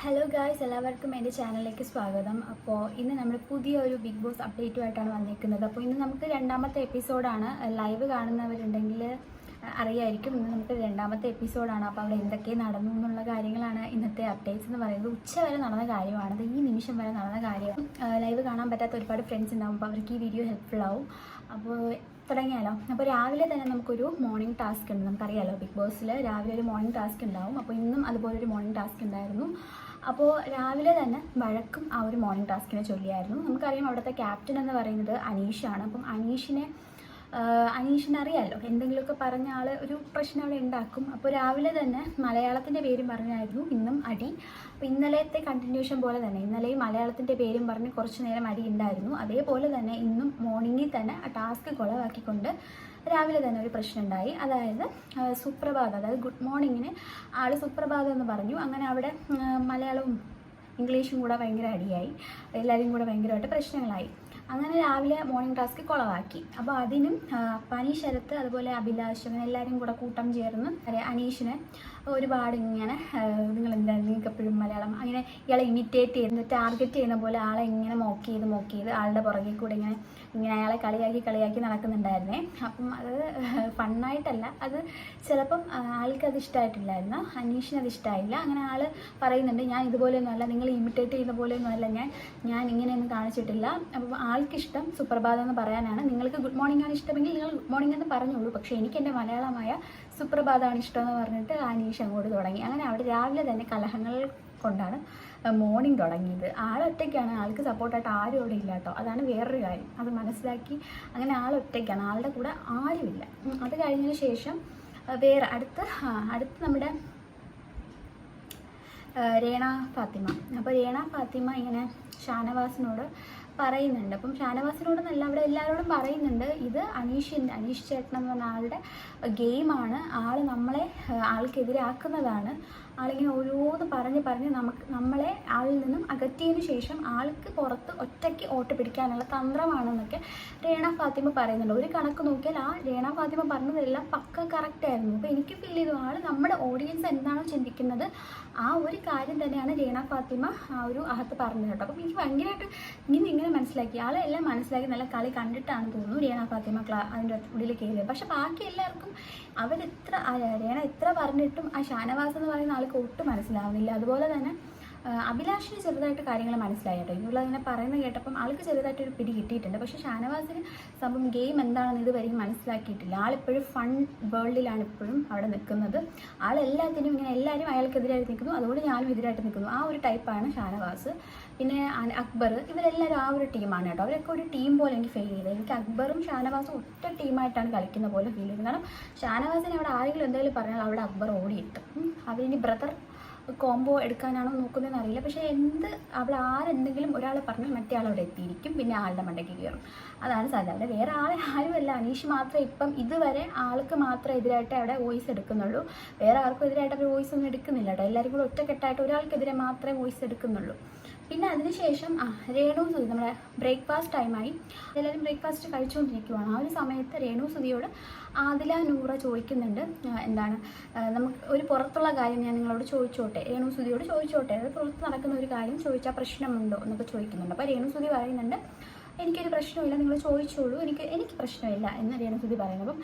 Hello guys, എല്ലാവർക്കും എൻ്റെ ചാനലിലേക്ക് സ്വാഗതം. അപ്പോൾ ഇന്ന് നമ്മൾ പുതിയൊരു ബിഗ് ബോസ് അപ്ഡേറ്റുമായിട്ടാണ് വന്നിരിക്കുന്നത്. അപ്പോൾ ഇന്ന് നമുക്ക് രണ്ടാമത്തെ എപ്പിസോഡാണ്. ലൈവ് കാണുന്നവരുണ്ടെങ്കിൽ അറിയായിരിക്കും, ഇന്ന് നമുക്ക് രണ്ടാമത്തെ എപ്പിസോഡാണ്. അപ്പോൾ അവിടെ എന്തൊക്കെ നടന്നു എന്നുള്ള കാര്യങ്ങളാണ് ഇന്നത്തെ അപ്ഡേറ്റ്സ് എന്ന് പറയുന്നത്. ഉച്ച വരെ നടന്ന കാര്യമാണത്, ഈ നിമിഷം വരെ നടന്ന കാര്യം. ലൈവ് കാണാൻ പറ്റാത്ത ഒരുപാട് ഫ്രണ്ട്സ് ഉണ്ടാവും, അപ്പോൾ അവർക്ക് ഈ വീഡിയോ ഹെൽപ്ഫുൾ ആവും. അപ്പോൾ തുടങ്ങിയാലോ. അപ്പോൾ രാവിലെ തന്നെ നമുക്കൊരു മോർണിംഗ് ടാസ്ക് ഉണ്ട്. നമുക്കറിയാലോ, ബിഗ് ബോസിൽ രാവിലെ ഒരു മോർണിംഗ് ടാസ്ക് ഉണ്ടാവും. അപ്പോൾ ഇന്നും അതുപോലൊരു മോർണിംഗ് ടാസ്ക് ഉണ്ടായിരുന്നു. അപ്പോൾ രാവിലെ തന്നെ വഴക്കും ആ ഒരു മോർണിംഗ് ടാസ്കിനെ ചൊല്ലിയായിരുന്നു. നമുക്കറിയാം, അവിടുത്തെ ക്യാപ്റ്റൻ എന്ന് പറയുന്നത് അനീഷാണ്. അപ്പം അനീഷിനെ അറിയാമല്ലോ, എന്തെങ്കിലുമൊക്കെ പറഞ്ഞ ആൾ ഒരു പ്രശ്നം അവിടെ ഉണ്ടാക്കും. അപ്പോൾ രാവിലെ തന്നെ മലയാളത്തിൻ്റെ പേരും പറഞ്ഞായിരുന്നു ഇന്നും അടി. അപ്പോൾ ഇന്നലത്തെ കണ്ടിന്യൂഷൻ പോലെ തന്നെ ഇന്നലെയും മലയാളത്തിൻ്റെ പേരും പറഞ്ഞ് കുറച്ച് നേരം അടി ഉണ്ടായിരുന്നു. അതേപോലെ തന്നെ ഇന്നും മോർണിംഗിൽ തന്നെ ആ ടാസ്ക് കുളവാക്കിക്കൊണ്ട് രാവിലെ തന്നെ ഒരു പ്രശ്നം ഉണ്ടായി. അതായത് സുപ്രഭാതം, അതായത് ഗുഡ് മോർണിംഗിന് ആൾ സുപ്രഭാതം എന്ന് പറഞ്ഞു. അങ്ങനെ അവിടെ മലയാളവും ഇംഗ്ലീഷും കൂടെ ഭയങ്കര അടിയായി, എല്ലാവരും കൂടെ ഭയങ്കരമായിട്ട് പ്രശ്നങ്ങളായി. അങ്ങനെ രാവിലെ മോർണിംഗ് ടാസ്ക് കുളവാക്കി. അപ്പോൾ അതിനും പനി ശരത്ത് അതുപോലെ അഭിലാഷ് അങ്ങനെ എല്ലാവരും കൂടെ കൂട്ടം ചേർന്ന് അനീഷിനെ ഒരുപാട് ഇങ്ങനെ നിങ്ങൾക്ക് എപ്പോഴും മലയാളം അങ്ങനെ ഇയാളെ ഇമിറ്റേറ്റ് ചെയ്യുന്ന ടാർഗറ്റ് ചെയ്യുന്ന പോലെ ആളെ ഇങ്ങനെ മോക്ക് ചെയ്ത് ആളുടെ പുറകെ കൂടെ ഇങ്ങനെ അയാളെ കളിയാക്കി നടക്കുന്നുണ്ടായിരുന്നേ. അപ്പം അത് ഫണ്ണായിട്ടല്ല, അത് ചിലപ്പം ആൾക്കത് ഇഷ്ടമായിട്ടില്ലായിരുന്നു, അനീഷിന് അത് ഇഷ്ടമായില്ല. അങ്ങനെ ആൾ പറയുന്നുണ്ട്, ഞാൻ ഇതുപോലെയൊന്നും അല്ല, നിങ്ങൾ ഇമിറ്റേറ്റ് ചെയ്യുന്ന പോലെയൊന്നും അല്ല, ഞാൻ ഇങ്ങനെയൊന്നും കാണിച്ചിട്ടില്ല. അപ്പം ആൾക്കിഷ്ടം സുപ്രഭാതം എന്ന് പറയാനാണ്. നിങ്ങൾക്ക് ഗുഡ് മോർണിംഗ് ആണ് ഇഷ്ടമെങ്കിൽ നിങ്ങൾ ഗുഡ് മോർണിംഗ് എന്ന് പറഞ്ഞോളൂ, പക്ഷേ എനിക്ക് എൻ്റെ മലയാളമായ സുപ്രഭാതമാണ് ഇഷ്ടമെന്ന് പറഞ്ഞിട്ട് അനീഷ് അങ്ങോട്ട് തുടങ്ങി. അങ്ങനെ അവിടെ രാവിലെ തന്നെ കലഹങ്ങൾ കൊണ്ടാണ് മോർണിംഗ് തുടങ്ങിയത്. ആളൊറ്റയ്ക്കാണ്, ആൾക്ക് സപ്പോർട്ടായിട്ട് ആരും അവിടെ ഇല്ല കേട്ടോ. അതാണ് വേറൊരു കാര്യം, അത് മനസ്സിലാക്കി. അങ്ങനെ ആളൊറ്റയ്ക്കാണ്, ആളുടെ കൂടെ ആരുമില്ല. അത് കഴിഞ്ഞതിന് ശേഷം വേറെ അടുത്ത് നമ്മുടെ രേണ ഫാത്തിമ. അപ്പോൾ രേണ ഫാത്തിമ ഇങ്ങനെ ഷാനവാസിനോട് പറയുന്നുണ്ട്. അപ്പം ഷാനവാസിനോടൊന്നല്ല, അവിടെ എല്ലാവരോടും പറയുന്നുണ്ട്, ഇത് അനീഷ് ചേട്ടൻ എന്ന് പറഞ്ഞ ആളുടെ ഗെയിമാണ്, ആൾക്കെതിരാക്കുന്നതാണ്. ആളിങ്ങനെ ഓരോന്ന് പറഞ്ഞ് നമ്മളെ ആളിൽ നിന്നും അകറ്റിയതിന് ശേഷം ആൾക്ക് പുറത്ത് ഒറ്റയ്ക്ക് വോട്ട് പിടിക്കാനുള്ള തന്ത്രമാണെന്നൊക്കെ രേണ ഫാത്തിമ പറയുന്നുണ്ട്. ഒരു കണക്ക് നോക്കിയാൽ ആ രേണ ഫാത്തിമ പറഞ്ഞതെല്ലാം പക്ക കറക്റ്റായിരുന്നു. അപ്പോൾ എനിക്ക് ഫീൽ ചെയ്തു, നമ്മുടെ ഓഡിയൻസ് എന്താണോ ചിന്തിക്കുന്നത് ആ ഒരു കാര്യം തന്നെയാണ് രേണ ഫാത്തിമ ആ ഒരു അകത്ത് പറഞ്ഞത് കേട്ടോ. അപ്പം എനിക്ക് ഭയങ്കരമായിട്ട് ഇങ്ങനെ മനസ്സിലാക്കി, ആളെല്ലാം മനസ്സിലാക്കി, നല്ല കളി കണ്ടിട്ടാണ് തോന്നുന്നു രേണ ഫാത്തിമ അതിൻ്റെ ഉള്ളിൽ കയറിയത്. പക്ഷെ ബാക്കി എല്ലാവർക്കും രേണ എത്ര പറഞ്ഞിട്ടും ആ ഷാനവാസ് എന്ന് പറയുന്ന ആൾക്ക് ഒട്ടും മനസ്സിലാവുന്നില്ല. അതുപോലെ തന്നെ അഭിലാഷിന് ചെറുതായിട്ട് കാര്യങ്ങൾ മനസ്സിലായി കേട്ടോ. ഇങ്ങനെയുള്ള ഇങ്ങനെ പറയുന്നത് കേട്ടപ്പം ആൾക്ക് ചെറുതായിട്ടൊരു പിടി കിട്ടിയിട്ടുണ്ട്. പക്ഷേ ഷാനവാസിന് സംഭവം ഗെയിം എന്താണെന്ന് ഇതുവരെയും മനസ്സിലാക്കിയിട്ടില്ല. ആളിപ്പോഴും ഫൺ വേൾഡിലാണ് ഇപ്പോഴും അവിടെ നിൽക്കുന്നത്. ആളെല്ലാത്തിനും ഇങ്ങനെ എല്ലാവരും അയാൾക്കെതിരായിട്ട് നിൽക്കുന്നു, അതുകൊണ്ട് ഞാനും എതിരായിട്ട് നിൽക്കുന്നു, ആ ഒരു ടൈപ്പാണ് ഷാനവാസ്. പിന്നെ അക്ബർ, ഇവരെല്ലാവരും ആ ഒരു ടീമാണ് കേട്ടോ. അവരൊക്കെ ഒരു ടീം പോലെ എനിക്ക് ഫീൽ ചെയ്തത്. എനിക്ക് അക്ബറും ഷാനവാസും ഒറ്റ ടീമായിട്ടാണ് കളിക്കുന്ന പോലെ ഫീൽ ചെയ്തത്. കാരണം ഷാനവാസിനെ അവിടെ ആരെങ്കിലും എന്തെങ്കിലും പറഞ്ഞാൽ അവിടെ അക്ബർ ഓടിയിട്ടു. അവരിനി ബ്രദർ കോംബോ എടുക്കാനാണോ നോക്കുന്നതെന്ന് അറിയില്ല. പക്ഷേ അവിടെ ആരെന്തെങ്കിലും ഒരാൾ പറഞ്ഞാൽ മറ്റേ ആൾ അവിടെ എത്തിയിരിക്കും, പിന്നെ ആളുടെ മണ്ടയ്ക്ക് കയറും. അതാണ് സാധ്യത. അവിടെ വേറെ ആരുമല്ല, അനീഷ് മാത്രമേ ഇപ്പം ഇതുവരെ ആൾക്ക് മാത്രമേ എതിരായിട്ട് അവിടെ വോയിസ് എടുക്കുന്നുള്ളൂ. വേറെ ആർക്കും എതിരായിട്ട് അവർ വോയിസ് ഒന്നും എടുക്കുന്നില്ല കേട്ടോ. എല്ലാവരും കൂടെ ഒറ്റക്കെട്ടായിട്ട് ഒരാൾക്കെതിരെ മാത്രമേ വോയിസ് എടുക്കുന്നുള്ളൂ. പിന്നെ അതിനുശേഷം രേണു സുധി, നമ്മുടെ ബ്രേക്ക്ഫാസ്റ്റ് ടൈമായി, എല്ലാവരും ബ്രേക്ക്ഫാസ്റ്റ് കഴിച്ചുകൊണ്ടിരിക്കുവാണ്. ആ ഒരു സമയത്ത് രേണു സുധിയോട് ആദില നൂറ ചോദിക്കുന്നുണ്ട്, എന്താണ് നമുക്ക് ഒരു പുറത്തുള്ള കാര്യം ഞാൻ നിങ്ങളോട് ചോദിച്ചോട്ടെ, രേണു സുധിയോട് ചോദിച്ചോട്ടെ, അത് പുറത്ത് നടക്കുന്ന ഒരു കാര്യം ചോദിച്ചാൽ പ്രശ്നമുണ്ടോ എന്നൊക്കെ ചോദിക്കുന്നുണ്ട്. അപ്പോൾ രേണു സുധി പറയുന്നുണ്ട്, എനിക്കൊരു പ്രശ്നമില്ല, നിങ്ങൾ ചോദിച്ചോളൂ, എനിക്ക് പ്രശ്നമില്ല എന്ന് രേണുസുധി പറയുന്നു. അപ്പം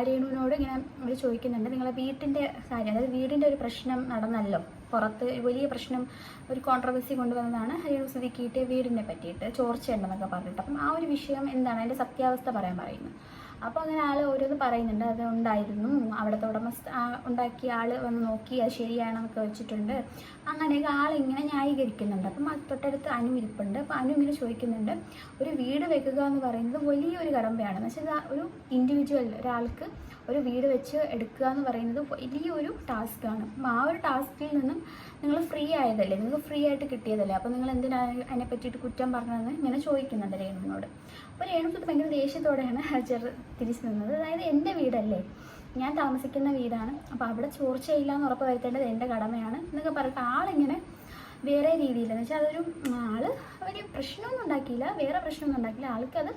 രേണുവിനോട് ഇങ്ങനെ അവർ ചോദിക്കുന്നുണ്ട്, നിങ്ങളെ വീട്ടിൻ്റെ കാര്യം, അതായത് വീടിൻ്റെ ഒരു പ്രശ്നം നടന്നല്ലോ, പുറത്ത് വലിയ പ്രശ്നം, ഒരു കോൺട്രവേഴ്സി കൊണ്ടുവന്നതാണ് രേണുസുധി കിട്ടിയ വീടിനെ പറ്റിയിട്ട്, ചോർച്ചയുണ്ടെന്നൊക്കെ പറഞ്ഞിട്ട്. അപ്പം ആ ഒരു വിഷയം എന്താണ്, അതിൻ്റെ സത്യാവസ്ഥ പറയുന്നു. അപ്പോൾ അങ്ങനെ ആൾ ഓരോന്ന് പറയുന്നുണ്ട്, അത് ഉണ്ടായിരുന്നു, അവിടുത്തെ ഉണ്ടാക്കിയ ആൾ വന്ന് നോക്കി അത് ശരിയാണെന്നൊക്കെ വെച്ചിട്ടുണ്ട്, അങ്ങനെയൊക്കെ ആളിങ്ങനെ ന്യായീകരിക്കുന്നുണ്ട്. അപ്പം തൊട്ടടുത്ത് അനു ഇരിപ്പുണ്ട്. അപ്പോൾ അനു ഇങ്ങനെ ചോദിക്കുന്നുണ്ട്, ഒരു വീട് വെക്കുക എന്ന് പറയുന്നത് വലിയൊരു കടമ്പയാണ്, എന്ന് വെച്ചാൽ ഒരു ഇൻഡിവിജ്വൽ ഒരാൾക്ക് ഒരു വീട് വെച്ച് എടുക്കുക എന്ന് പറയുന്നത് വലിയൊരു ടാസ്ക്കാണ്. അപ്പം ആ ഒരു ടാസ്കിൽ നിന്നും നിങ്ങൾ ഫ്രീ ആയതല്ലേ, നിങ്ങൾക്ക് ഫ്രീ ആയിട്ട് കിട്ടിയതല്ലേ, അപ്പോൾ നിങ്ങൾ എന്തിനാണ് അതിനെ പറ്റിയിട്ട് കുറ്റം പറഞ്ഞതെന്ന് ഇങ്ങനെ ചോദിക്കുന്നുണ്ട് രേണുവിനോട്. അപ്പോൾ രേണുസുധി ഭയങ്കര ദേഷ്യത്തോടെയാണ് തിരിച്ചു നിന്നത്. അതായത് എൻ്റെ വീടല്ലേ, ഞാൻ താമസിക്കുന്ന വീടാണ്, അപ്പോൾ അവിടെ ചോർച്ചയില്ല എന്ന് ഉറപ്പ് വരുത്തേണ്ടത് എൻ്റെ കടമയാണ് എന്നൊക്കെ പറഞ്ഞിട്ട് ആളിങ്ങനെ വേറെ രീതിയിൽ, എന്ന് വെച്ചാൽ അതൊരു വലിയ പ്രശ്നമൊന്നും ഉണ്ടാക്കിയില്ല, വേറെ പ്രശ്നമൊന്നും ഉണ്ടാക്കിയില്ല.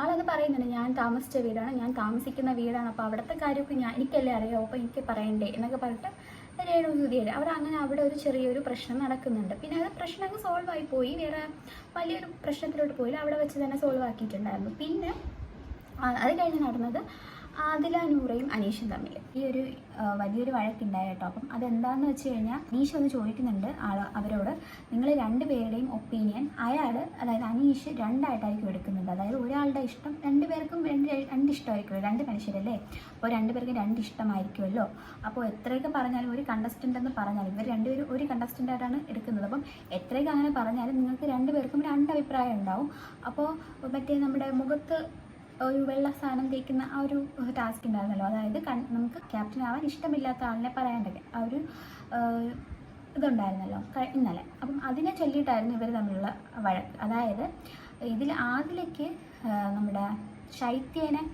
ആളത് പറയുന്നുണ്ട്, ഞാൻ താമസിച്ച വീടാണ്, ഞാൻ താമസിക്കുന്ന വീടാണ്, അപ്പോൾ അവിടുത്തെ കാര്യമൊക്കെ എനിക്കല്ലേ അറിയാമോ, അപ്പോൾ എനിക്ക് പറയണ്ടേ എന്നൊക്കെ പറഞ്ഞിട്ട് രേണു സുധിയുടെ അവർ അങ്ങനെ അവിടെ ഒരു ചെറിയൊരു പ്രശ്നം നടക്കുന്നുണ്ട്. പിന്നെ അത് പ്രശ്നം അങ്ങ് സോൾവ് ആയി പോയി, വേറെ വലിയൊരു പ്രശ്നത്തിലോട്ട് പോയില്ല, അവിടെ വെച്ച് തന്നെ സോൾവ് ആക്കിയിട്ടുണ്ടായിരുന്നു. പിന്നെ അത് കഴിഞ്ഞ് നടന്നത് ആദില നൂറയും അനീഷും തമ്മിൽ ഈ ഒരു വലിയൊരു വഴക്കുണ്ടായി കേട്ടോ. അപ്പം അതെന്താണെന്ന് വെച്ച് കഴിഞ്ഞാൽ അനീഷ് ഒന്ന് ചോദിക്കുന്നുണ്ട് അവരോട്, നിങ്ങൾ രണ്ടുപേരുടെയും ഒപ്പീനിയൻ അതായത് അനീഷ് രണ്ടായിട്ടായിരിക്കും എടുക്കുന്നത്. അതായത് ഒരാളുടെ ഇഷ്ടം രണ്ടുപേർക്കും രണ്ട് ഇഷ്ടമായിരിക്കുമല്ലോ, രണ്ട് മനുഷ്യരല്ലേ, അപ്പോൾ രണ്ടുപേർക്കും രണ്ട് ഇഷ്ടമായിരിക്കുമല്ലോ. അപ്പോൾ എത്രയൊക്കെ പറഞ്ഞാലും ഒരു കണ്ടസ്റ്റൻ്റ് എന്ന് പറഞ്ഞാലും ഇവർ രണ്ടുപേരും ഒരു കണ്ടസ്റ്റൻ്റായിട്ടാണ് എടുക്കുന്നത്. അപ്പം എത്രയൊക്കെ അങ്ങനെ പറഞ്ഞാലും നിങ്ങൾക്ക് രണ്ടുപേർക്കും രണ്ട് അഭിപ്രായം ഉണ്ടാവും. അപ്പോൾ മറ്റേ നമ്മുടെ മുഖത്ത് ഒരു വെള്ള സാധനം തേക്കുന്ന ആ ഒരു ടാസ്ക് ഉണ്ടായിരുന്നല്ലോ, അതായത് നമുക്ക് ക്യാപ്റ്റൻ ആവാൻ ഇഷ്ടമില്ലാത്ത ആളിനെ പറയാണ്ടൊക്കെ ആ ഒരു ഇതുണ്ടായിരുന്നല്ലോ ഇന്നലെ. അപ്പം അതിനെ ചൊല്ലിയിട്ടായിരുന്നു ഇവർ തമ്മിലുള്ള വഴക്ക്. അതായത് ഇതിൽ ആദിലേക്ക് നമ്മുടെ ശൈത്യനെ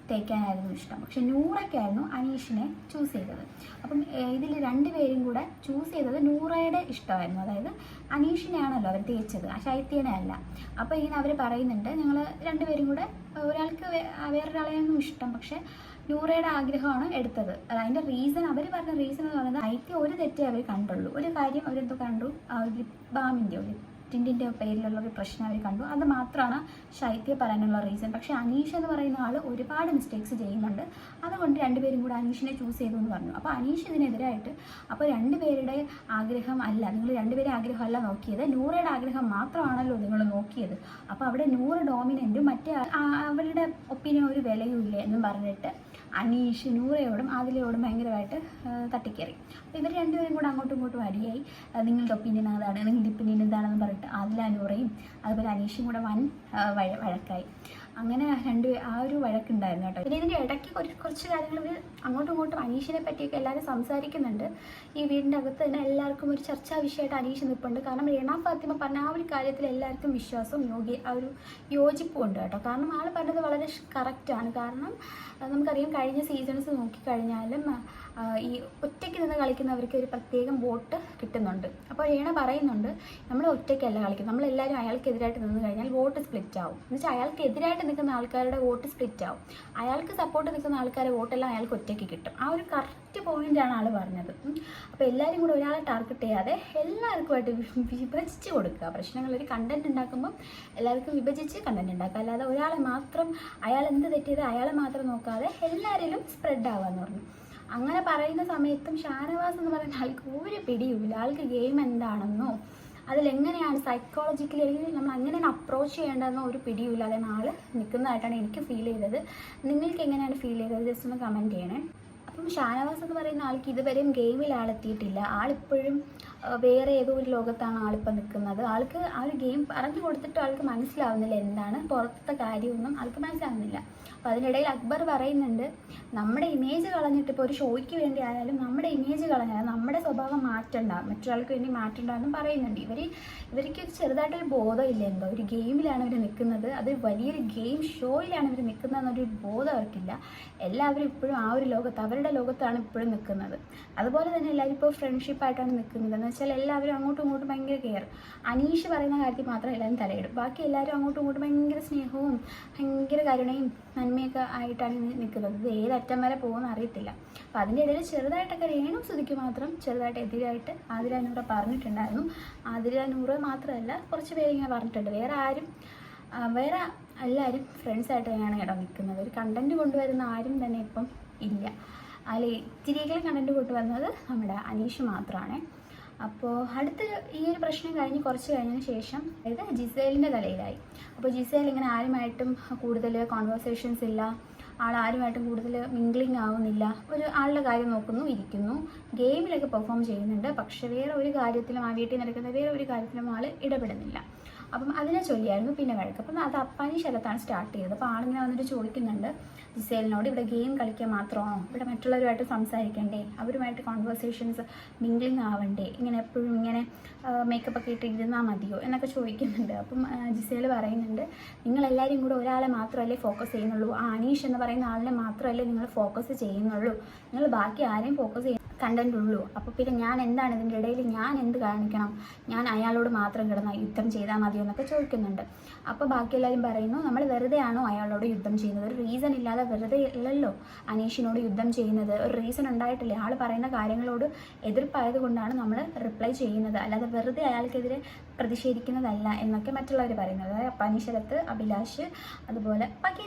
തേക്കാനായിരുന്നു ഇഷ്ടം, പക്ഷെ നൂറയ്ക്കായിരുന്നു അനീഷിനെ ചൂസ് ചെയ്തത്. അപ്പം ഇതിൽ രണ്ടുപേരും കൂടെ ചൂസ് ചെയ്തത് നൂറയുടെ ഇഷ്ടമായിരുന്നു. അതായത് അനീഷിനെയാണല്ലോ അവർ തേച്ചത്, ആ ശൈത്യനെ അല്ല. അപ്പോൾ ഇങ്ങനെ അവർ പറയുന്നുണ്ട്, ഞങ്ങൾ രണ്ടുപേരും കൂടെ ഒരാൾക്ക് വേറൊരാളെയൊന്നും ഇഷ്ടം, പക്ഷെ നൂറയുടെ ആഗ്രഹമാണ് എടുത്തത്. അതിൻ്റെ റീസൺ അവർ പറഞ്ഞ റീസൺ എന്ന് പറയുന്നത് ശൈത്യം ഒരു തെറ്റേ അവർ കണ്ടുള്ളൂ. ഒരു കാര്യം അവരെന്തോ കണ്ടു, ലിപ് ബാമിൻ്റെ ടിൻറ്റിൻ്റെ പേരിലുള്ള ഒരു പ്രശ്നം അവർ കണ്ടു, അത് മാത്രമാണ് ശൈത്യ പറയാനുള്ള റീസൺ. പക്ഷേ അനീഷ് എന്ന് പറയുന്ന ആൾ ഒരുപാട് മിസ്റ്റേക്സ് ചെയ്യുന്നുണ്ട്, അതുകൊണ്ട് രണ്ടുപേരും കൂടെ അനീഷിനെ ചൂസ് ചെയ്തു എന്ന് പറഞ്ഞു. അപ്പോൾ അനീഷ് ഇതിനെതിരായിട്ട്, അപ്പോൾ രണ്ടുപേരുടെ ആഗ്രഹം അല്ല, നിങ്ങൾ രണ്ടുപേരുടെ ആഗ്രഹമല്ല നോക്കിയത്, നൂറയുടെ ആഗ്രഹം മാത്രമാണല്ലോ നിങ്ങൾ നോക്കിയത്. അപ്പോൾ അവിടെ നൂറ് ഡോമിനൻറ്റും മറ്റേ അവരുടെ ഒപ്പീനിയൻ ഒരു വിലയും ഇല്ല എന്നും പറഞ്ഞിട്ട് അനീഷ് നൂറയോടും ആദിലയോടും ഭയങ്കരമായിട്ട് തട്ടിക്കയറി. അപ്പോൾ ഇവർ രണ്ടുപേരും കൂടെ അങ്ങോട്ടും ഇങ്ങോട്ടും അടിയായി. നിങ്ങളുടെ ഒപ്പീനിയൻ അതാണ്, നിങ്ങളുടെ ഒപ്പീനിയൻ എന്താണെന്ന് പറഞ്ഞിട്ട് ആദില നൂറയും അതുപോലെ അനീഷും കൂടെ വൻ വഴക്കായി. അങ്ങനെ ആ ഒരു വഴക്കുണ്ടായിരുന്നു കേട്ടോ. പിന്നെ ഇതിൻ്റെ ഇടയ്ക്ക് കുറച്ച് കാര്യങ്ങൾ ഇവർ അങ്ങോട്ടും ഇങ്ങോട്ടും അനീഷിനെ പറ്റിയൊക്കെ എല്ലാവരും സംസാരിക്കുന്നുണ്ട്. ഈ വീടിൻ്റെ അകത്ത് തന്നെ എല്ലാവർക്കും ഒരു ചർച്ചാ വിഷയമായിട്ട് അനീഷ് നിൽപ്പുണ്ട്. കാരണം റീന ഫാത്തിമ പറഞ്ഞ ആ ഒരു കാര്യത്തിൽ എല്ലാവർക്കും വിശ്വാസവും ആ ഒരു യോജിപ്പും ഉണ്ട് കേട്ടോ. കാരണം ആൾ പറഞ്ഞത് വളരെ കറക്റ്റാണ്. കാരണം നമുക്കറിയാം കഴിഞ്ഞ സീസൺസ് നോക്കിക്കഴിഞ്ഞാലും ഈ ഒറ്റയ്ക്ക് നിന്ന് കളിക്കുന്നവർക്ക് ഒരു പ്രത്യേകം വോട്ട് കിട്ടുന്നുണ്ട്. അപ്പോൾ റീന പറയുന്നുണ്ട്, നമ്മൾ ഒറ്റയ്ക്കല്ല കളിക്കുന്നത്, നമ്മളെല്ലാവരും അയാൾക്കെതിരായിട്ട് നിന്ന് കഴിഞ്ഞാൽ വോട്ട് സ്പ്ലിറ്റ് ആവും. എന്ന് വെച്ചാൽ അയാൾക്കെതിരായിട്ട് നിൽക്കുന്ന ആൾക്കാരുടെ വോട്ട് സ്പ്ലിറ്റ് ആവും, അയാൾക്ക് സപ്പോർട്ട് നിൽക്കുന്ന ആൾക്കാരുടെ വോട്ടെല്ലാം അയാൾക്ക് ഒറ്റയ്ക്ക് കിട്ടും. ആ ഒരു കറക്റ്റ് പോയിൻ്റാണ് ആൾ പറഞ്ഞത്. അപ്പോൾ എല്ലാവരും കൂടെ ഒരാളെ ടാർഗറ്റ് ചെയ്യാതെ എല്ലാവർക്കുമായിട്ട് വിഭജിച്ച് കൊടുക്കുക. പ്രശ്നങ്ങളൊരു കണ്ടൻറ് ഉണ്ടാക്കുമ്പം എല്ലാവർക്കും വിഭജിച്ച് കണ്ടൻറ് ഉണ്ടാക്കുക, അല്ലാതെ ഒരാളെ മാത്രം അയാൾ എന്ത് തെറ്റിയത് അയാളെ മാത്രം നോക്കാതെ എല്ലാവരിലും സ്പ്രെഡ് ആവാന്ന് പറഞ്ഞു. അങ്ങനെ പറയുന്ന സമയത്തും ഷാനവാസ് എന്ന് പറയുന്ന ആൾക്ക് ഒരു പിടിയുമില്ല. ആൾക്ക് ഗെയിം എന്താണെന്നോ അതിലെങ്ങനെയാണ് സൈക്കോളജിക്കലി അല്ലെങ്കിൽ നമ്മൾ അങ്ങനെയാണ് അപ്രോച്ച് ചെയ്യേണ്ടതെന്നോ ഒരു പിടിയുമില്ലാതെ ആൾ നിൽക്കുന്നതായിട്ടാണ് എനിക്ക് ഫീൽ ചെയ്തത്. നിങ്ങൾക്ക് എങ്ങനെയാണ് ഫീൽ ചെയ്തത് ജസ്റ്റ് ഒന്ന് കമൻറ്റ് ചെയ്യണേ. അപ്പം ഷാനവാസ് എന്ന് പറയുന്ന ആൾക്ക് ഇതുവരെയും ഗെയിമിൽ ആളെത്തിയിട്ടില്ല. ആളിപ്പോഴും വേറെ ഏതോ ഒരു ലോകത്താണ് ആളിപ്പോൾ നിൽക്കുന്നത്. ആൾക്ക് ആ ഒരു ഗെയിം പറഞ്ഞു കൊടുത്തിട്ട് ആൾക്ക് മനസ്സിലാവുന്നില്ല എന്താണ് പുറത്തെ കാര്യമൊന്നും ആൾക്ക് മനസ്സിലാവുന്നില്ല. അപ്പോൾ അതിനിടയിൽ അക്ബർ പറയുന്നുണ്ട്, നമ്മുടെ ഇമേജ് കളഞ്ഞിട്ട് ഇപ്പോൾ ഒരു ഷോയ്ക്ക് വേണ്ടി ആയാലും നമ്മുടെ ഇമേജ് കളഞ്ഞാൽ നമ്മുടെ സ്വഭാവം മാറ്റണ്ട, മറ്റൊരാൾക്ക് വേണ്ടി മാറ്റണ്ട എന്നും പറയുന്നുണ്ട്. ഇവർക്ക് ചെറുതായിട്ടൊരു ബോധമില്ല, എന്തോ ഒരു ഗെയിമിലാണ് ഇവർ നിൽക്കുന്നത്, അത് വലിയൊരു ഗെയിം ഷോയിലാണ് ഇവർ നിൽക്കുന്നതെന്നൊരു ബോധം അവർക്കില്ല. എല്ലാവരും ഇപ്പോഴും ആ ഒരു ലോകത്ത് അവരുടെ ലോകത്താണ് ഇപ്പോഴും നിൽക്കുന്നത്. അതുപോലെ തന്നെ എല്ലാവരും ഇപ്പോൾ ഫ്രണ്ട്ഷിപ്പായിട്ടാണ് നിൽക്കുന്നത്. എന്ന് വെച്ചാൽ എല്ലാവരും അങ്ങോട്ടും ഇങ്ങോട്ടും ഭയങ്കര കെയർ. അനീഷ് പറയുന്ന കാര്യത്തിൽ മാത്രം എല്ലാവരും തലയിടും, ബാക്കി എല്ലാവരും അങ്ങോട്ടും ഇങ്ങോട്ടും ഭയങ്കര സ്നേഹവും ഭയങ്കര കരുണയും നന്മയൊക്കെ ആയിട്ടാണ് നിൽക്കുന്നത്. ഇത് ഏതറ്റം വരെ പോകുമെന്ന് അറിയത്തില്ല. അപ്പോൾ അതിൻ്റെ ഇടയിൽ ചെറുതായിട്ടൊക്കെ രേണു സുധിക്ക് മാത്രം ചെറുതായിട്ട് എതിരായിട്ട് ആതിര നൂറ പറഞ്ഞിട്ടുണ്ടായിരുന്നു. ആതിര നൂറ മാത്രമല്ല കുറച്ച് പേര് ഇങ്ങനെ പറഞ്ഞിട്ടുണ്ട്. വേറെ എല്ലാവരും ഫ്രണ്ട്സായിട്ട് തന്നെയാണ് കേട്ടോ നിൽക്കുന്നത്. ഒരു കണ്ടൻറ്റ് കൊണ്ടുവരുന്ന ആരും തന്നെ ഇപ്പം ഇല്ല. അതിൽ ഇത്തിരിയെങ്കിലും കണ്ടൻറ്റ് കൊണ്ടുവന്നത് നമ്മുടെ അനീഷ് മാത്രമാണ്. അപ്പോൾ അടുത്ത് ഈ ഒരു പ്രശ്നം കുറച്ച് കഴിഞ്ഞതിന് ശേഷം അതായത് ജിസേലിൻ്റെ തലയിലായി. അപ്പോൾ ജിസേൽ ഇങ്ങനെ ആരുമായിട്ടും കൂടുതൽ കോൺവെർസേഷൻസ് ഇല്ല, ആരുമായിട്ടും കൂടുതൽ മിംഗ്ലിങ് ആവുന്നില്ല, ഒരു ആളുടെ കാര്യം നോക്കുന്നു, ഇരിക്കുന്നു, ഗെയിമിലൊക്കെ പെർഫോം ചെയ്യുന്നുണ്ട്, പക്ഷേ വേറെ ഒരു കാര്യത്തിലും ആ വീട്ടിൽ നടക്കുന്ന വേറെ ഒരു കാര്യത്തിലും ആൾ ഇടപെടുന്നില്ല. അപ്പം അതിനെ ചൊല്ലിയായിരുന്നു പിന്നെ വഴക്ക്. അപ്പം അത് അപ്പാനി ശരത്താണ് സ്റ്റാർട്ട് ചെയ്തത്. അപ്പോൾ ആളിങ്ങനെ വന്നിട്ട് ചോദിക്കുന്നുണ്ട് ജിസേലിനോട്, ഇവിടെ ഗെയിം കളിക്കാൻ മാത്രമാണോ, ഇവിടെ മറ്റുള്ളവരുമായിട്ട് സംസാരിക്കണ്ടേ, അവരുമായിട്ട് കോൺവെർസേഷൻസ് മിംഗ്ലിങ് ആവണ്ടേ, ഇങ്ങനെ എപ്പോഴും ഇങ്ങനെ മേക്കപ്പ് ഒക്കെ ഇട്ട് ഇരുന്നാൽ മതിയോ എന്നൊക്കെ ചോദിക്കുന്നുണ്ട്. അപ്പം ജിസേൽ പറയുന്നുണ്ട്, നിങ്ങളെല്ലാവരും കൂടെ ഒരാളെ മാത്രമല്ലേ ഫോക്കസ് ചെയ്യുന്നുള്ളൂ, ആ അനീഷ് എന്ന് പറയുന്ന ആളിനെ മാത്രമല്ലേ നിങ്ങൾ ഫോക്കസ് ചെയ്യുന്നുള്ളൂ, നിങ്ങൾ ബാക്കി ആരെയും ഫോക്കസ് കണ്ടന്റ് ഉള്ളൂ. അപ്പോൾ പിന്നെ ഞാൻ എന്താണ് ഇതിൻ്റെ ഇടയിൽ ഞാൻ എന്ത് കാണിക്കണം, ഞാൻ അയാളോട് മാത്രം കിടന്ന യുദ്ധം ചെയ്താൽ മതിയോ എന്നൊക്കെ ചോദിക്കുന്നുണ്ട്. അപ്പോൾ ബാക്കി എല്ലാവരും പറയുന്നു, നമ്മൾ വെറുതെ ആണോ അയാളോട് യുദ്ധം ചെയ്യുന്നത്? ഒരു റീസൺ ഇല്ലാതെ വെറുതെ അല്ലല്ലോ അനീഷിനോട് യുദ്ധം ചെയ്യുന്നത്. ഒരു റീസൺ ഉണ്ടായിട്ടില്ലേ? ആൾ പറയുന്ന കാര്യങ്ങളോട് എതിർപ്പായത് കൊണ്ടാണ് നമ്മൾ റിപ്ലൈ ചെയ്യുന്നത്, അല്ലാതെ വെറുതെ അയാൾക്കെതിരെ പ്രതിഷേധിക്കുന്നതല്ല എന്നൊക്കെ മറ്റുള്ളവർ പറയുന്നത്. പനിശരത്ത്, അഭിലാഷ്, അതുപോലെ ബാക്കി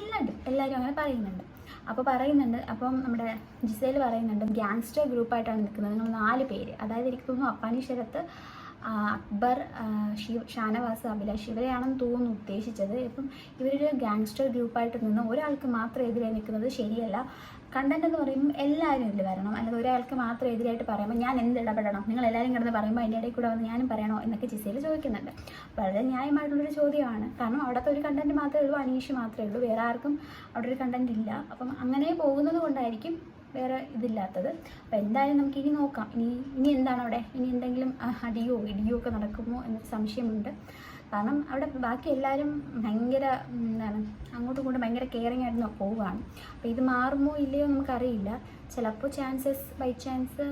എല്ലാവരും അങ്ങനെ പറയുന്നുണ്ട്. അപ്പോൾ പറയുന്നുണ്ട്, അപ്പം നമ്മുടെ ജിസേൽ പറയുന്നുണ്ട് ഗ്യാങ്സ്റ്റർ ഗ്രൂപ്പായിട്ടാണ് നിൽക്കുന്നത് നിങ്ങൾ 4 പേര്. അതായത് എനിക്ക് തോന്നുന്നു അപ്പാനി ശരത്ത്, അക്ബർ, ഷാനവാസ്, അഭിലാഷ് ഇവരെയാണെന്ന് തോന്നുന്നു ഉദ്ദേശിച്ചത്. ഇപ്പം ഇവരൊരു ഗ്യാങ്സ്റ്റർ ഗ്രൂപ്പായിട്ട് നിന്ന് ഒരാൾക്ക് മാത്രം എതിരെ നിൽക്കുന്നത് ശരിയല്ല. കണ്ടന്റ് എന്ന് പറയുമ്പോൾ എല്ലാവരും ഇതിൽ വരണം, അല്ലാതെ ഒരാൾക്ക് മാത്രം എതിരായിട്ട് പറയുമ്പോൾ ഞാൻ എന്ത് ഇടപെടണം? നിങ്ങൾ എല്ലാവരും കിടന്ന് പറയുമ്പോൾ അതിൻ്റെ ഇടയിൽ കൂടെ വന്ന് ഞാനും പറയണോ എന്നൊക്കെ ജിസേൽ ചോദിക്കുന്നുണ്ട്. വളരെ ന്യായമായിട്ടുള്ളൊരു ചോദ്യമാണ്. കാരണം അവിടുത്തെ ഒരു കണ്ടന്റ് മാത്രമേ ഉള്ളൂ, അനീഷ് മാത്രമേ ഉള്ളൂ, വേറെ ആർക്കും അവിടെ ഒരു കണ്ടന്റ് ഇല്ല. അപ്പം അങ്ങനെ പോകുന്നത് കൊണ്ടായിരിക്കും വേറെ ഇതില്ലാത്തത്. അപ്പോൾ എന്തായാലും നമുക്ക് ഇനി നോക്കാം, ഇനി എന്താണ് അവിടെ, ഇനി എന്തെങ്കിലും അടിയോ ഇടിയോ ഒക്കെ നടക്കുമോ എന്നൊരു സംശയമുണ്ട്. കാരണം അവിടെ ബാക്കി എല്ലാവരും ഭയങ്കര എന്താണ് അങ്ങോട്ടും ഇങ്ങോട്ടും ഭയങ്കര കെയറിങ് ആയിട്ട് പോവുകയാണ്. അപ്പോൾ ഇത് മാറുമോ ഇല്ലയോ നമുക്കറിയില്ല. ചിലപ്പോൾ ബൈ ചാൻസ്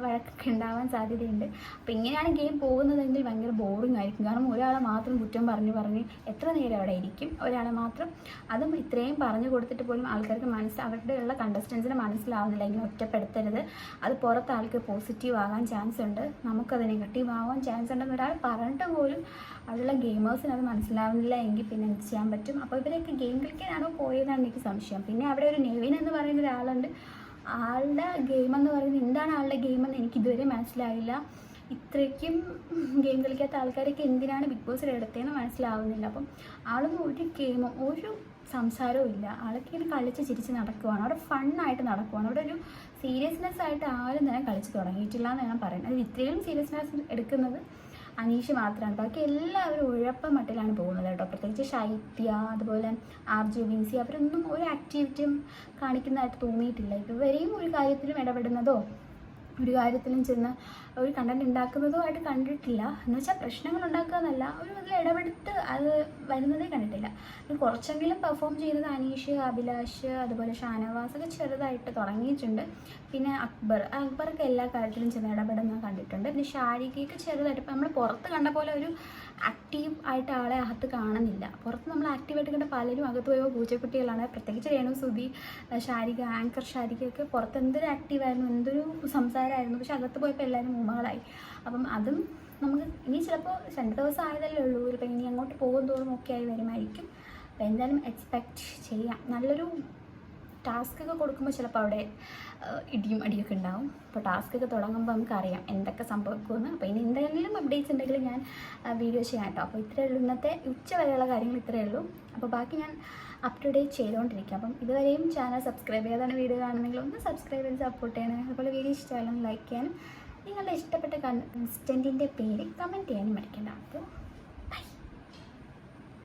വഴക്കൊക്കെ ഉണ്ടാവാൻ സാധ്യതയുണ്ട്. അപ്പോൾ ഇങ്ങനെയാണ് ഗെയിം പോകുന്നതെങ്കിൽ ഭയങ്കര ബോറിംഗ് ആയിരിക്കും. കാരണം ഒരാളെ മാത്രം കുറ്റം പറഞ്ഞ് എത്ര നേരം അവിടെ ഇരിക്കും? ഒരാളെ മാത്രം, അതും ഇത്രയും പറഞ്ഞു കൊടുത്തിട്ട് പോലും ആൾക്കാർക്ക് അവരുടെ ഉള്ള കണ്ടസ്റ്റൻസിന് മനസ്സിലാവുന്നില്ല. ഇങ്ങനെ ഒറ്റപ്പെടുത്തരുത്, അത് പുറത്ത് ആൾക്ക് പോസിറ്റീവ് ആകാൻ ചാൻസ് ഉണ്ട്, നമുക്കത് നെഗറ്റീവ് ആവാൻ ചാൻസ് ഉണ്ടെന്ന് ഒരാൾ പറഞ്ഞിട്ട് പോലും അവിടെയുള്ള ഗെയിമേഴ്സിന് അത് മനസ്സിലാവുന്നില്ല എങ്കിൽ പിന്നെ എന്ത് ചെയ്യാൻ പറ്റും? അപ്പോൾ ഇവരൊക്കെ ഗെയിം കളിക്കാനാണോ പോയതാണ് എനിക്ക് സംശയം. പിന്നെ അവിടെ ഒരു നെവിൻ എന്ന് പറയുന്ന ഒരാളുണ്ട്. ആളുടെ ഗെയിമെന്ന് പറയുന്നത് എന്താണ് ആളുടെ ഗെയിമെന്ന് എനിക്ക് ഇതുവരെ മനസ്സിലായില്ല. ഇത്രയ്ക്കും ഗെയിം കളിക്കാത്ത ആൾക്കാരൊക്കെ എന്തിനാണ് ബിഗ് ബോസിൽ എടുത്തതെന്ന് മനസ്സിലാവുന്നില്ല. അപ്പം ആളൊന്നും ഒരു ഗെയിമോ ഒരു സംസാരവും ഇല്ല. ആളൊക്കെ ഇങ്ങനെ കളിച്ച് ചിരിച്ച് നടക്കുവാണ്, അവിടെ ഫണ്ണായിട്ട് നടക്കുവാണ്. അവിടെ ഒരു സീരിയസ്നെസ് ആയിട്ട് ആരും തന്നെ കളിച്ച് തുടങ്ങിയിട്ടില്ല എന്ന് ഞാൻ പറയുന്നത്. അത് ഇത്രയും സീരിയസ്നെസ് എടുക്കുന്നത് അനീഷ് മാത്രമാണ്. ബാക്കി എല്ലാവരും ഉഴപ്പ മട്ടിലാണ് പോകുന്നത് കേട്ടോ. പ്രത്യേകിച്ച് ശൈത്യ, അതുപോലെ ആർജു, വിൻസി, അവരൊന്നും ഒരു ആക്ടിവിറ്റിയും കാണിക്കുന്നതായിട്ട് തോന്നിയിട്ടില്ല. ഇവരെയും ഒരു കാര്യത്തിലും ഇടപെടുന്നതോ ഒരു കാര്യത്തിലും ചെന്ന് ഒരു കണ്ടന്റ് ഉണ്ടാക്കുന്നതോ ആയിട്ട് കണ്ടിട്ടില്ല. എന്ന് വെച്ചാൽ പ്രശ്നങ്ങൾ ഉണ്ടാക്കുക എന്നല്ല, ഒരു അതിൽ ഇടപെടുത്ത് അത് വരുന്നതേ കണ്ടിട്ടില്ല. കുറച്ചെങ്കിലും പെർഫോം ചെയ്യുന്നത് അനീഷ്, അഭിലാഷ്, അതുപോലെ ഷാനവാസ് ഒക്കെ ചെറുതായിട്ട് തുടങ്ങിയിട്ടുണ്ട്. പിന്നെ അക്ബർക്ക് എല്ലാ കാര്യത്തിലും ചെന്ന് ഇടപെടുന്ന കണ്ടിട്ടുണ്ട്. പിന്നെ ഷാരികയ്ക്ക് ചെറുതായിട്ട് ഇപ്പം നമ്മൾ പുറത്ത് കണ്ട പോലെ ഒരു ആക്റ്റീവ് ആയിട്ട് ആളെ അകത്ത് കാണുന്നില്ല. പുറത്ത് നമ്മൾ ആക്റ്റീവായിട്ട് കണ്ട പലരും അകത്ത് പോയപ്പോൾ പൂച്ചക്കുട്ടികളാണ്. പ്രത്യേകിച്ച് രേണു സുധി, ഷാരിക, ആങ്കർ ഷാരികയൊക്കെ പുറത്ത് എന്തൊരു ആക്റ്റീവായിരുന്നു, എന്തൊരു സംസാരമായിരുന്നു. പക്ഷെ അകത്ത് പോയപ്പോൾ എല്ലാവരും ഉമ്മകളായി. അപ്പം അതും നമുക്ക് ഇനി ചിലപ്പോൾ 2 ദിവസം ആയതല്ലേ ഉള്ളൂ, ഇപ്പം ഇനി അങ്ങോട്ട് പോകും തോറും ഒക്കെ ആയി വരുമായിരിക്കും. അപ്പോൾ എന്തായാലും എക്സ്പെക്റ്റ് ചെയ്യാം. നല്ലൊരു ടാസ്ക്കൊക്കെ കൊടുക്കുമ്പോൾ ചിലപ്പോൾ അവിടെ ഇടിയും അടിയൊക്കെ ഉണ്ടാവും. അപ്പോൾ ടാസ്ക്കൊക്കെ തുടങ്ങുമ്പോൾ നമുക്കറിയാം എന്തൊക്കെ സംഭവിക്കുമെന്ന്. അപ്പോൾ ഇനി എന്തെങ്കിലും അപ്ഡേറ്റ്സ് ഉണ്ടെങ്കിൽ ഞാൻ വീഡിയോ ചെയ്യാം കേട്ടോ. അപ്പോൾ ഇത്രയേ ഉള്ളൂ, ഇന്നത്തെ ഉച്ച വരെയുള്ള കാര്യങ്ങൾ ഇത്രയേ ഉള്ളൂ. അപ്പോൾ ബാക്കി ഞാൻ അപ് ടു ഡേറ്റ് ചെയ്തുകൊണ്ടിരിക്കും. അപ്പം ഇതുവരെയും ചാനൽ സബ്സ്ക്രൈബ് ചെയ്യാതാണ് വീഡിയോ കാണുന്നെങ്കിൽ ഒന്ന് സബ്സ്ക്രൈബ് ചെയ്ത് സപ്പോർട്ട് ചെയ്യണം. അതുപോലെ വീഡിയോ ഇഷ്ടമായാലും ലൈക്ക് ചെയ്യാനും നിങ്ങളുടെ ഇഷ്ടപ്പെട്ട കണ്ടൻറ്റിൻ്റെ പേര് കമൻറ്റ് ചെയ്യാനും മടിക്കേണ്ട. അപ്പോൾ